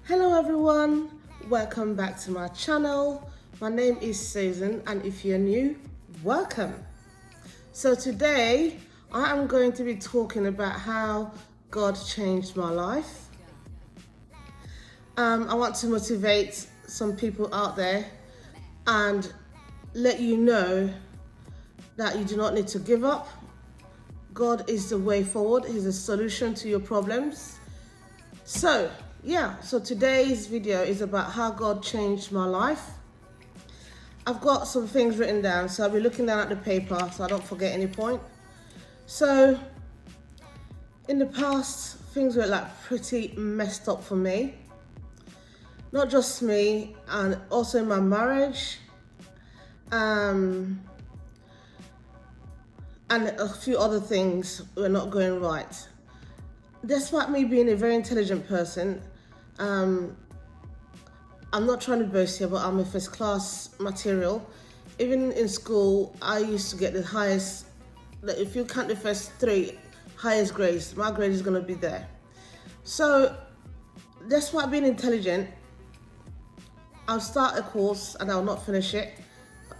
Hello everyone, welcome back to my channel. My name is Susan, and if you're new, welcome. So today I am going to be talking about how God changed my life. I want to motivate some people out there and let you know that you do not need to give up. God is the way forward. He's a solution to your problems. So today's video is about how God changed my life. I've got some things written down, so I'll be looking down at the paper so I don't forget any point. So in the past, things were like pretty messed up for me. Not just me, and also in my marriage. And a few other things were not going right. Despite me being a very intelligent person, I'm not trying to boast here, but I'm a first class material. Even in school, I used to get the highest, if you count the first three highest grades, my grade is going to be there. So despite being intelligent, I'll start a course and I'll not finish it.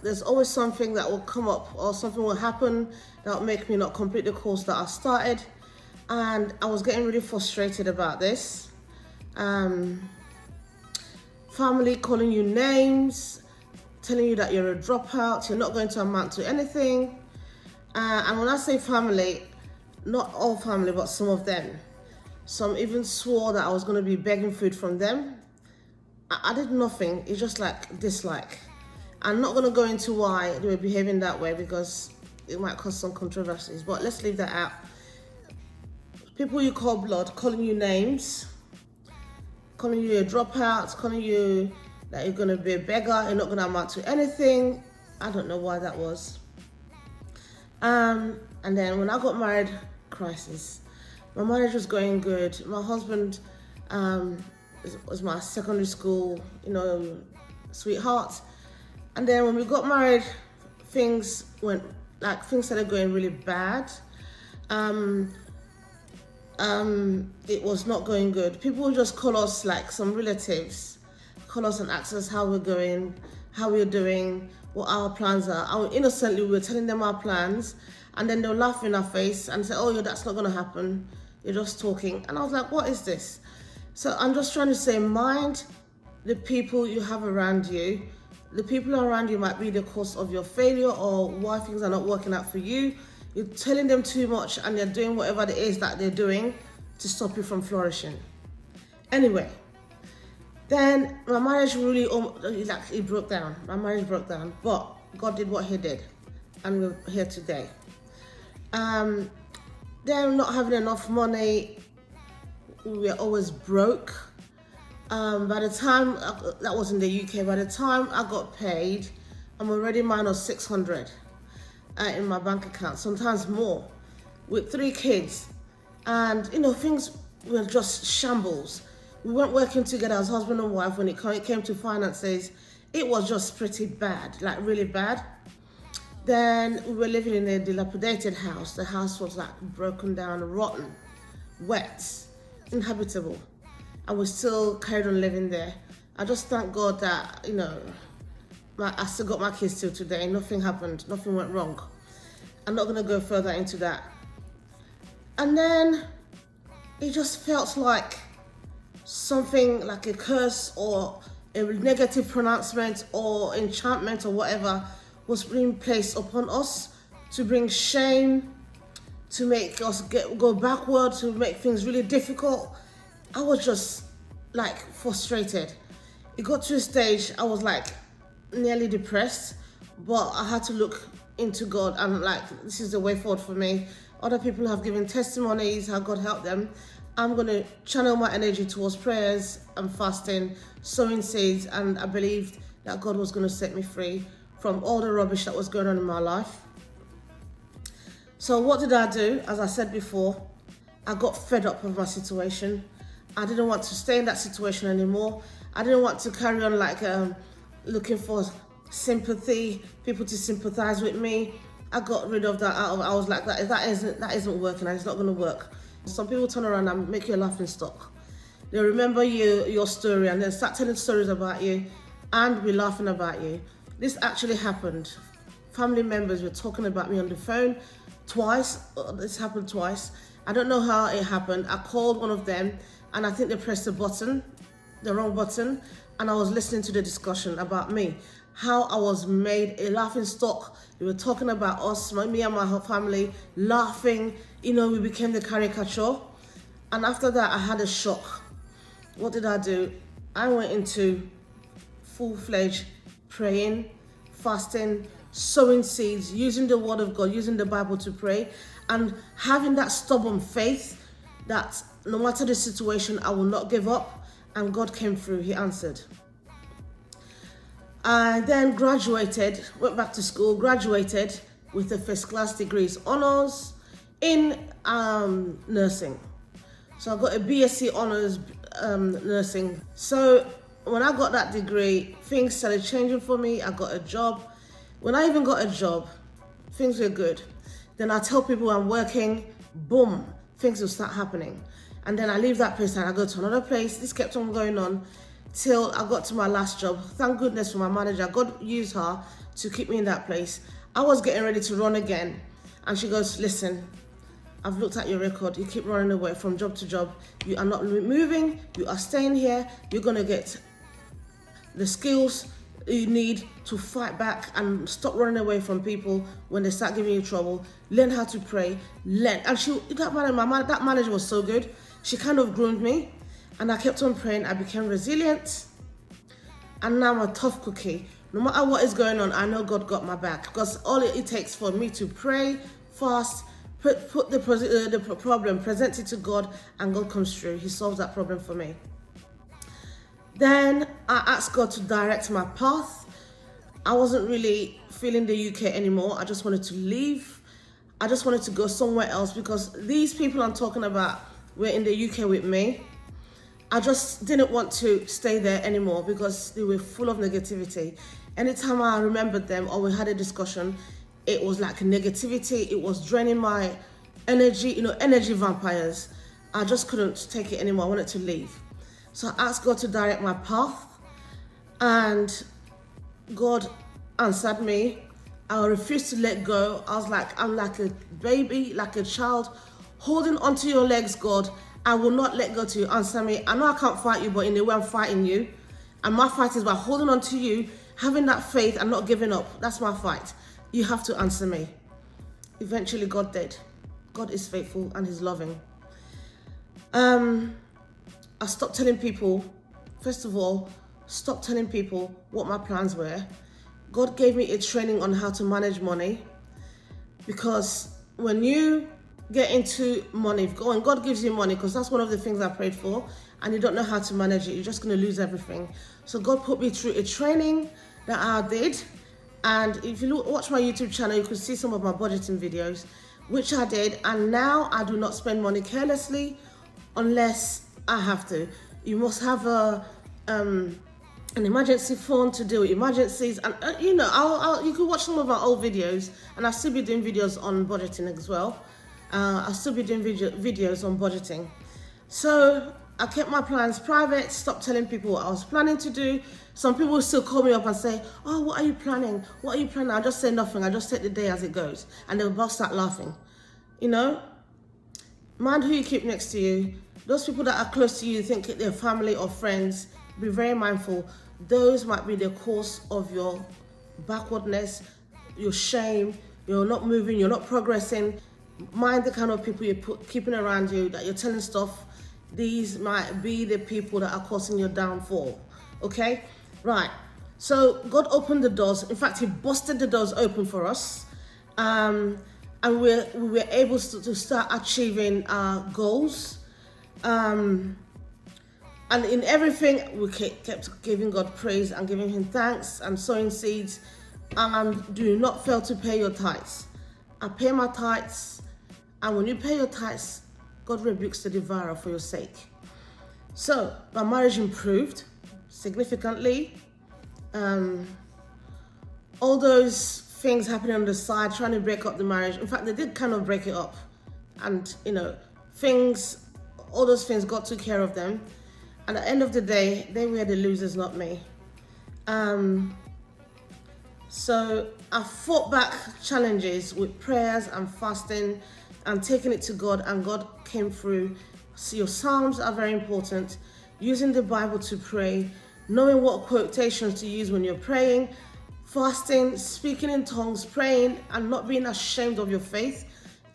There's always something that will come up or something will happen that will make me not complete the course that I started. And I was getting really frustrated about this. Family calling you names, telling you that you're a dropout, you're not going to amount to anything. And when I say family, not all family, but some of them. Some even swore that I was going to be begging food from them. I did nothing. It's just like dislike. I'm not going to go into why they were behaving that way because it might cause some controversies, but let's leave that out. People you call blood, calling you names, calling you a dropout, calling you that you're going to be a beggar, you're not going to amount to anything. I don't know why that was. And then when I got married, crisis. My marriage was going good. My husband was my secondary school, sweetheart. And then when we got married, things started going really bad. It was not going good. People would just call us, like some relatives, call us and ask us how we're going, how we're doing, what our plans are. And innocently, we were telling them our plans, and then they'll laugh in our face and say, oh, yeah, that's not gonna happen. You're just talking. And I was like, what is this? So I'm just trying to say, mind the people you have around you. The people around you might be the cause of your failure or why things are not working out for you. You're telling them too much and they're doing whatever it is that they're doing to stop you from flourishing. Anyway, then my marriage really, it broke down. My marriage broke down, but God did what he did. And we're here today. Then not having enough money, we were always broke. By the time, that was in the UK, by the time I got paid, I'm already minus 600 in my bank account, sometimes more, with 3 kids. And, things were just shambles. We weren't working together as husband and wife when it came to finances. It was just pretty bad, like really bad. Then we were living in a dilapidated house. The house was like broken down, rotten, wet, inhabitable. And we still carried on living there. I just thank God that, I still got my kids till today. Nothing happened, nothing went wrong. I'm not gonna go further into that. And then it just felt like something like a curse or a negative pronouncement or enchantment or whatever was being placed upon us to bring shame, to make us go backward, to make things really difficult. I was just like frustrated. It got to a stage I was like nearly depressed, but I had to look into God and this is the way forward for me. Other people have given testimonies how God helped them. I'm going to channel my energy towards prayers and fasting, sowing seeds, and I believed that God was going to set me free from all the rubbish that was going on in my life. So what did I do? As I said before, I got fed up with my situation. I didn't want to stay in that situation anymore. I didn't want to carry on looking for sympathy, people to sympathize with me. I got rid of that. I was like, that isn't working and it's not going to work. Some people turn around and make you a laughing stock. They remember your story and then start telling stories about you and be laughing about you. This actually happened. Family members were talking about me on the phone twice. This happened twice. I don't know how it happened. I called one of them and I think they pressed the wrong button, and I was listening to the discussion about me, how I was made a laughing stock. They were talking about us, me and my family, laughing. We became the caricature. And after that, I had a shock. What did I do? I went into full-fledged praying, fasting, sowing seeds, using the word of God, using the Bible to pray, and having that stubborn faith that no matter the situation, I will not give up. And God came through, He answered. I then graduated, went back to school, graduated with a first-class degrees, honors in nursing. So I got a BSc honors nursing. So when I got that degree, things started changing for me. I got a job. When I even got a job, things were good. Then I tell people I'm working, boom, things will start happening. And then I leave that place and I go to another place. This kept on going on till I got to my last job. Thank goodness for my manager. God used her to keep me in that place. I was getting ready to run again. And she goes, listen, I've looked at your record. You keep running away from job to job. You are not moving. You are staying here. You're going to get the skills you need to fight back and stop running away from people when they start giving you trouble. Learn how to pray. Learn. And that manager was so good. She kind of groomed me. And I kept on praying. I became resilient. And now I'm a tough cookie. No matter what is going on, I know God got my back. Because all it takes for me to pray, fast, put the problem, present it to God, and God comes through. He solves that problem for me. Then I asked God to direct my path. I wasn't really feeling the UK anymore. I just wanted to leave. I just wanted to go somewhere else because these people I'm talking about were in the UK with me. I just didn't want to stay there anymore because they were full of negativity. Anytime I remembered them or we had a discussion, it was like negativity. It was draining my energy, energy vampires. I just couldn't take it anymore. I wanted to leave. So I asked God to direct my path, and God answered me. I refused to let go. I'm like a baby, like a child, holding onto your legs, God. I will not let go till you answer me. I know I can't fight you, but in a way I'm fighting you. And my fight is by holding on to you, having that faith and not giving up. That's my fight. You have to answer me. Eventually God did. God is faithful and He's loving. I stopped telling people, first of all, stop telling people what my plans were. God gave me a training on how to manage money, because when you get into money, when God gives you money, because that's one of the things I prayed for, and you don't know how to manage it, you're just going to lose everything. So God put me through a training that I did, and if you watch my YouTube channel, you can see some of my budgeting videos, which I did, and now I do not spend money carelessly unless I have to. You must have an emergency fund to deal with emergencies, and you can watch some of my old videos, and I'll still be doing videos on budgeting as well. I'll still be doing videos on budgeting. So I kept my plans private, stopped telling people what I was planning to do. Some people still call me up and say, oh, what are you planning? What are you planning? I just say nothing. I just take the day as it goes. And they'll both start laughing. Mind who you keep next to you. Those people that are close to you, think they're family or friends, be very mindful. Those might be the cause of your backwardness, your shame. You're not moving, you're not progressing. Mind the kind of people you're keeping around you, that you're telling stuff. These might be the people that are causing your downfall. Okay? Right. So God opened the doors. In fact, He busted the doors open for us. And we were able to start achieving our goals. And in everything, we kept giving God praise and giving Him thanks and sowing seeds. And do not fail to pay your tithes. I pay my tithes. And when you pay your tithes, God rebukes the devourer for your sake. So my marriage improved significantly. All those things happening on the side, trying to break up the marriage. In fact, they did kind of break it up. And, all those things, God took care of them. at the end of the day, they were the losers, not me. So I fought back challenges with prayers and fasting and taking it to God, and God came through. So your Psalms are very important. Using the Bible to pray, knowing what quotations to use when you're praying, fasting, speaking in tongues, praying, and not being ashamed of your faith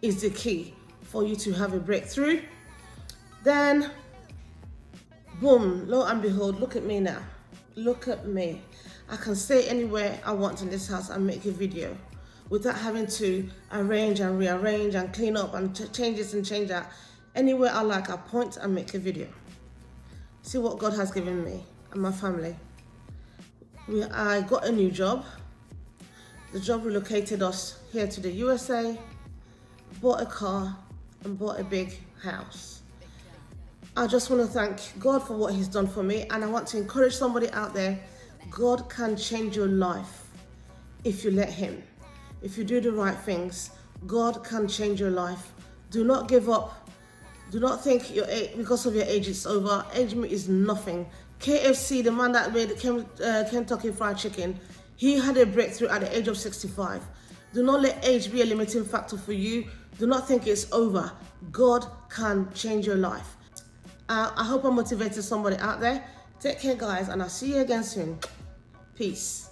is the key for you to have a breakthrough. Then, boom, lo and behold, look at me now. Look at me. I can stay anywhere I want in this house and make a video without having to arrange and rearrange and clean up and change this and change that. Anywhere I like, I point and make a video. See what God has given me and my family. I got a new job. The job relocated us here to the USA, bought a car and bought a big house. I just want to thank God for what He's done for me, and I want to encourage somebody out there. God can change your life if you let Him. If you do the right things, God can change your life. Do not give up. Do not think because of your age it's over. Age is nothing. KFC, the man that made Kentucky Fried Chicken, he had a breakthrough at the age of 65. Do not let age be a limiting factor for you. Do not think it's over. God can change your life. I hope I motivated somebody out there. Take care, guys, and I'll see you again soon. Peace.